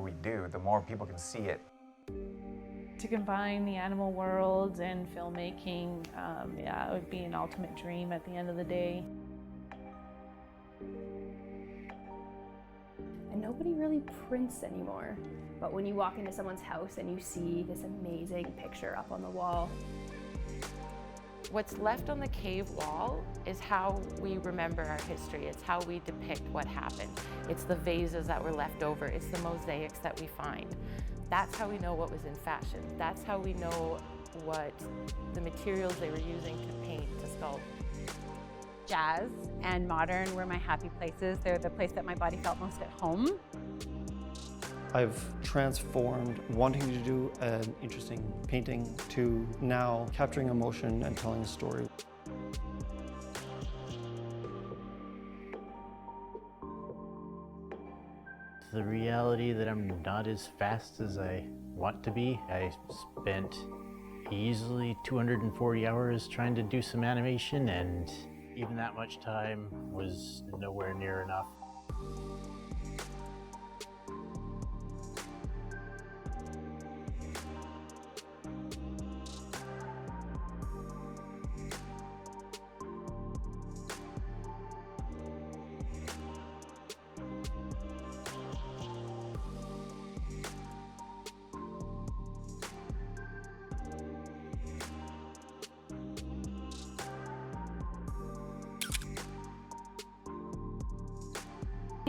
we do, the more people can see it. To combine the animal world and filmmaking, yeah, it would be an ultimate dream at the end of the day. And nobody really prints anymore. But when you walk into someone's house and you see this amazing picture up on the wall. What's left on the cave wall is how we remember our history. It's how we depict what happened. It's the vases that were left over. It's the mosaics that we find. That's how we know what was in fashion. That's how we know what the materials they were using to paint, to sculpt. Jazz and modern were my happy places. They're the place that my body felt most at home. I've transformed wanting to do an interesting painting to now capturing emotion and telling a story. The reality that I'm not as fast as I want to be. I spent easily 240 hours trying to do some animation, and even that much time was nowhere near enough.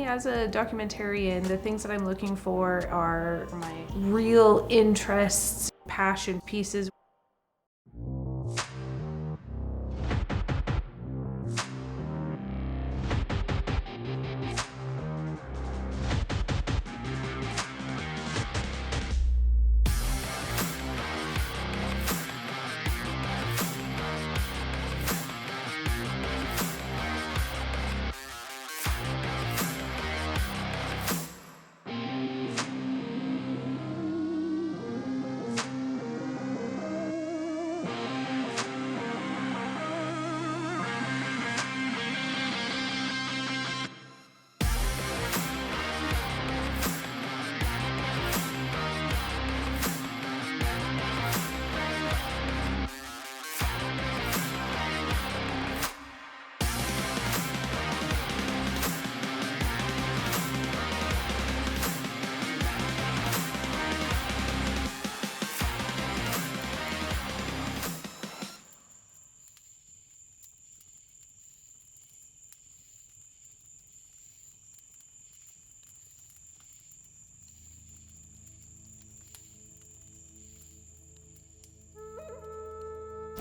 As a documentarian, the things that I'm looking for are my real interests, passion pieces.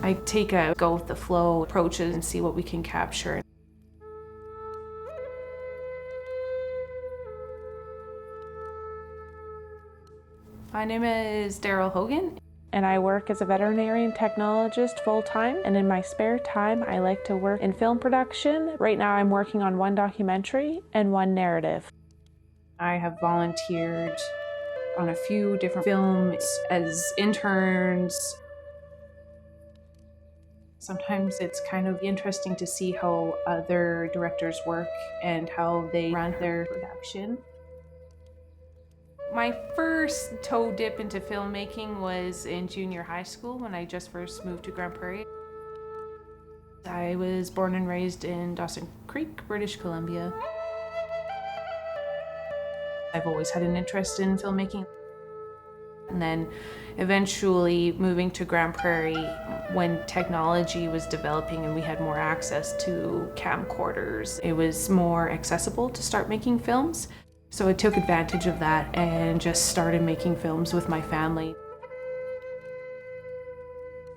I take a go with the flow approach and see what we can capture. My name is Daryl Hogan, and I work as a veterinarian technologist full-time, and in my spare time I like to work in film production. Right now I'm working on one documentary and one narrative. I have volunteered on a few different films as interns. Sometimes it's kind of interesting to see how other directors work and how they run their production. My first toe dip into filmmaking was in junior high school when I just first moved to Grande Prairie. I was born and raised in Dawson Creek, British Columbia. I've always had an interest in filmmaking. And then eventually moving to Grande Prairie when technology was developing and we had more access to camcorders. It was more accessible to start making films. So I took advantage of that and just started making films with my family.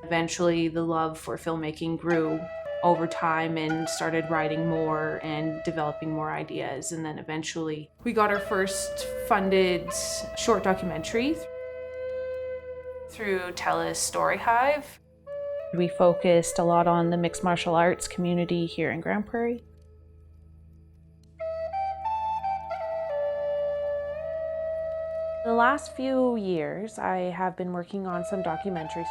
Eventually the love for filmmaking grew over time and started writing more and developing more ideas. And then eventually we got our first funded short documentary through TELUS STORYHIVE. We focused a lot on the mixed martial arts community here in Grande Prairie. In the last few years, I have been working on some documentaries.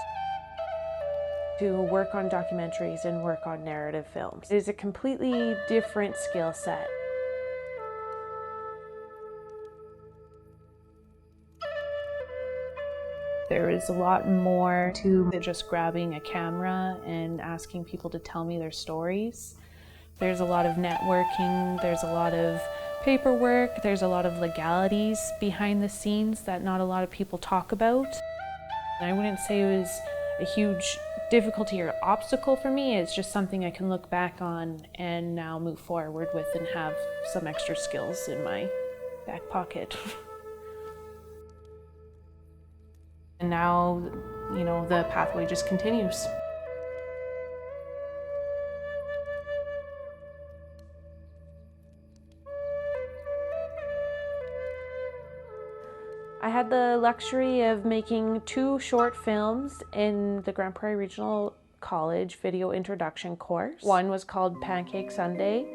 To work on documentaries and work on narrative films is a completely different skill set. There is a lot more to just grabbing a camera and asking people to tell me their stories. There's a lot of networking, there's a lot of paperwork, there's a lot of legalities behind the scenes that not a lot of people talk about. And I wouldn't say it was a huge difficulty or obstacle for me. It's just something I can look back on and now move forward with and have some extra skills in my back pocket. And now, the pathway just continues. I had the luxury of making 2 short films in the Grand Prairie Regional College video introduction course. One was called Pancake Sunday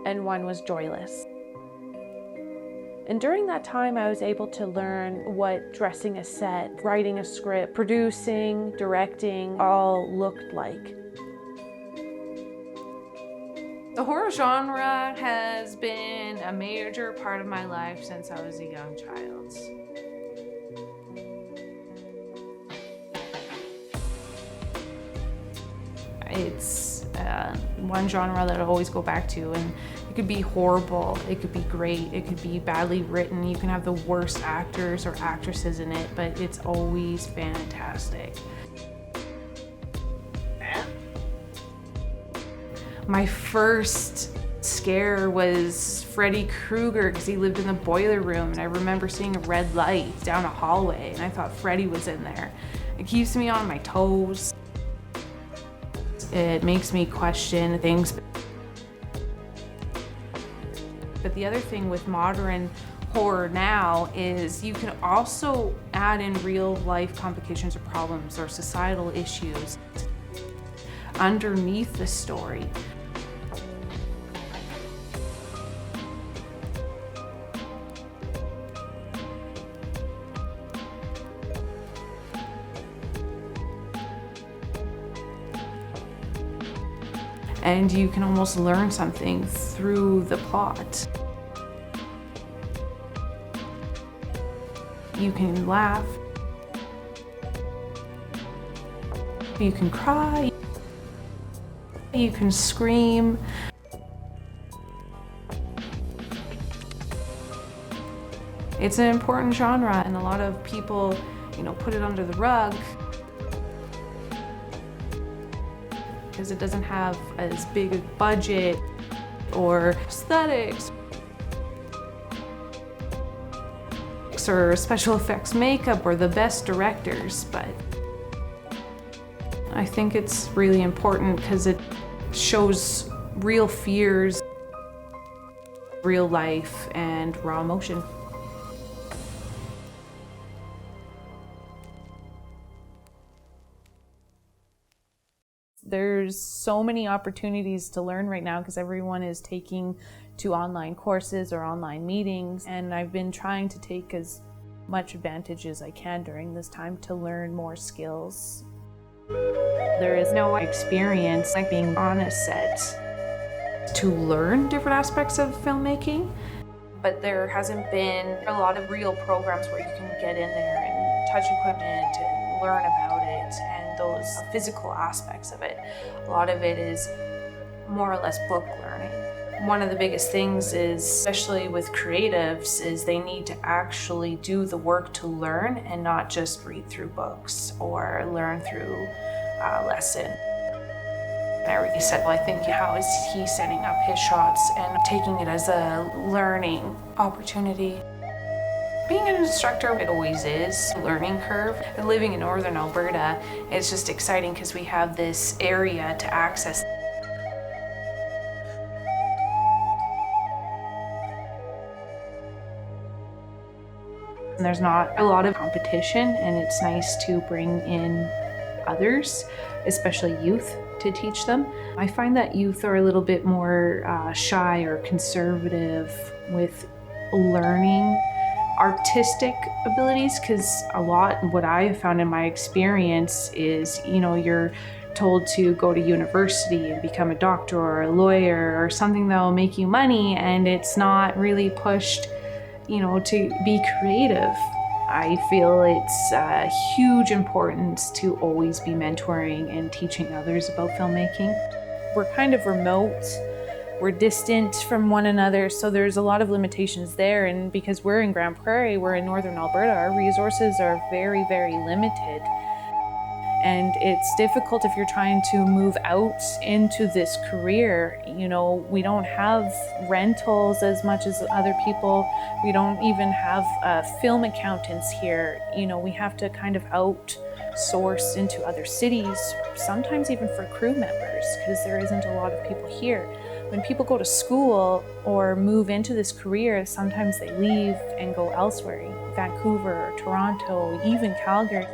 and one was Joyless. And during that time, I was able to learn what dressing a set, writing a script, producing, directing all looked like. The horror genre has been a major part of my life since I was a young child. It's one genre that I always go back to, and it could be horrible, it could be great, it could be badly written, you can have the worst actors or actresses in it, but it's always fantastic. My first scare was Freddy Krueger because he lived in the boiler room, and I remember seeing a red light down a hallway and I thought Freddy was in there. It keeps me on my toes. It makes me question things. But the other thing with modern horror now is you can also add in real life complications or problems or societal issues underneath the story. And you can almost learn something through the plot. You can laugh, you can cry, you can scream. It's an important genre, and a lot of people, put it under the rug because it doesn't have as big a budget or aesthetics or special effects makeup or the best directors, but I think it's really important because it shows real fears, real life, and raw emotion. There's so many opportunities to learn right now because everyone is taking to online courses or online meetings, and I've been trying to take as much advantage as I can during this time to learn more skills. There is no experience like being on a set to learn different aspects of filmmaking, but there hasn't been a lot of real programs where you can get in there and touch equipment and learn about it and those physical aspects of it. A lot of it is more or less book learning. One of the biggest things is, especially with creatives, is they need to actually do the work to learn and not just read through books or learn through a lesson. And I already said, well, I think how is he setting up his shots and taking it as a learning opportunity. Being an instructor, it always is a learning curve. And living in northern Alberta, it's just exciting because we have this area to access. And there's not a lot of competition, and it's nice to bring in others, especially youth, to teach them. I find that youth are a little bit more shy or conservative with learning artistic abilities, because a lot what I have found in my experience is, you're told to go to university and become a doctor or a lawyer or something that will make you money, and it's not really pushed to be creative. I feel it's a huge importance to always be mentoring and teaching others about filmmaking. We're kind of remote, we're distant from one another, so there's a lot of limitations there, and because we're in Grand Prairie, we're in northern Alberta, our resources are very, very limited. And it's difficult if you're trying to move out into this career. You know, we don't have rentals as much as other people. We don't even have film accountants here. You know, we have to kind of outsource into other cities, sometimes even for crew members, because there isn't a lot of people here. When people go to school or move into this career, sometimes they leave and go elsewhere, Vancouver, Toronto, even Calgary.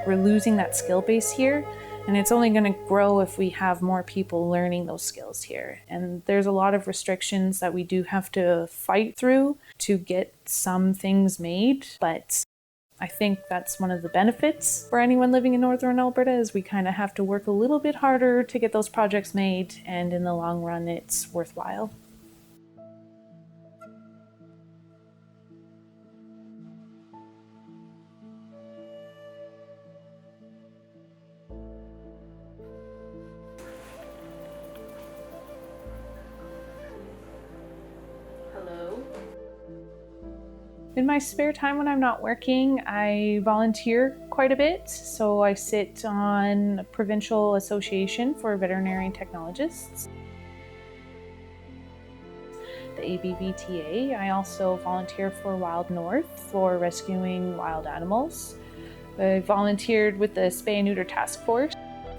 We're losing that skill base here, and it's only going to grow if we have more people learning those skills here. And there's a lot of restrictions that we do have to fight through to get some things made, but I think that's one of the benefits for anyone living in northern Alberta is we kind of have to work a little bit harder to get those projects made, and in the long run it's worthwhile. In my spare time when I'm not working, I volunteer quite a bit. So I sit on a provincial association for veterinary technologists, the ABVTA. I also volunteer for Wild North for rescuing wild animals. I volunteered with the Spay and Neuter Task Force.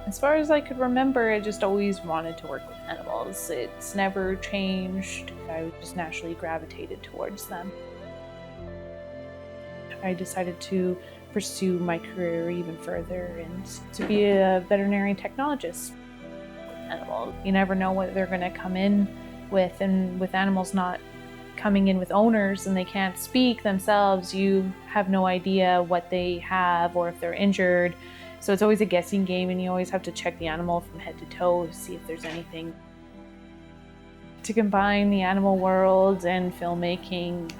As far as I could remember, I just always wanted to work with animals. It's never changed. I just naturally gravitated towards them. I decided to pursue my career even further and to be a veterinary technologist. Animals, you never know what they're going to come in with, and with animals not coming in with owners and they can't speak themselves, you have no idea what they have or if they're injured. So it's always a guessing game, and you always have to check the animal from head to toe to see if there's anything. To combine the animal world and filmmaking,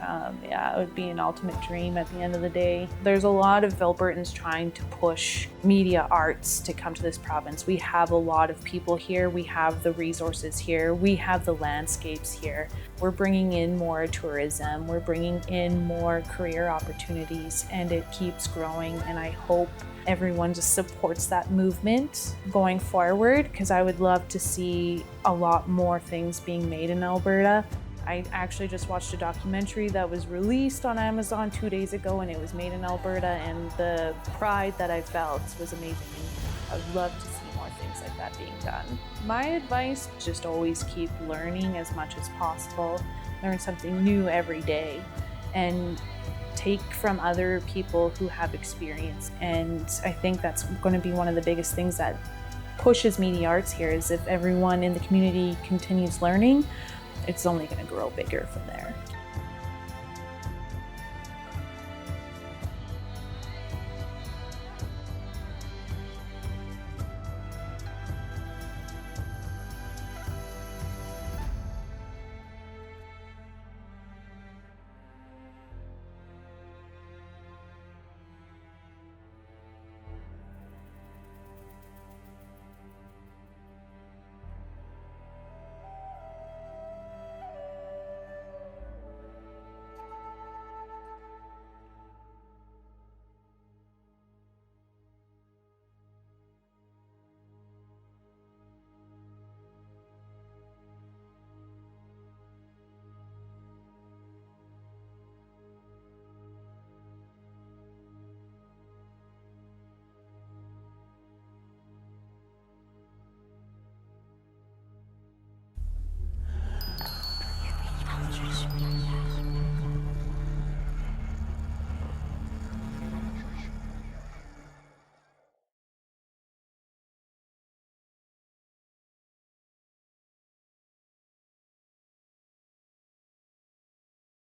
it would be an ultimate dream at the end of the day. There's a lot of Albertans trying to push media arts to come to this province. We have a lot of people here, we have the resources here, we have the landscapes here. We're bringing in more tourism, we're bringing in more career opportunities, and it keeps growing, and I hope everyone just supports that movement going forward, because I would love to see a lot more things being made in Alberta. I actually just watched a documentary that was released on Amazon 2 days ago, and it was made in Alberta, and the pride that I felt was amazing. I would love to see more things like that being done. My advice, just always keep learning as much as possible. Learn something new every day, and take from other people who have experience. And I think that's going to be one of the biggest things that pushes media arts here, is if everyone in the community continues learning, it's only going to grow bigger from there.